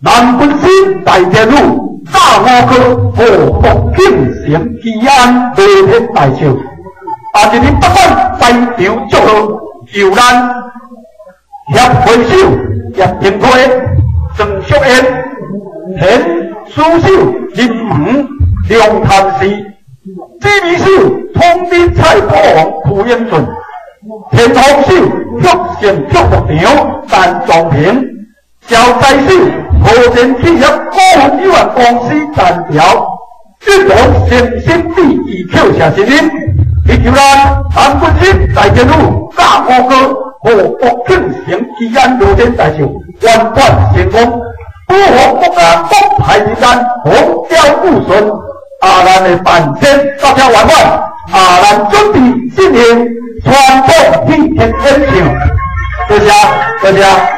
南本身大天路大五哥和福建省吉安乐天大秀，啊！一日北管台场祝贺，由咱协会手叶廷辉、郑淑燕、田书秀、林武、梁潭市、知名手通知蔡国王傅英顺、田红秀福县祝福场陈仲平。交代手何前企业股份有限公司单条，一路诚心第二扣下声音，以求咱南本市大天路大五哥和福建省吉安乐天大秀圆满成功，保护国家国泰民安，风调雨顺。咱的办先到这圆满，咱准备进行传统祭天演唱，多谢多谢。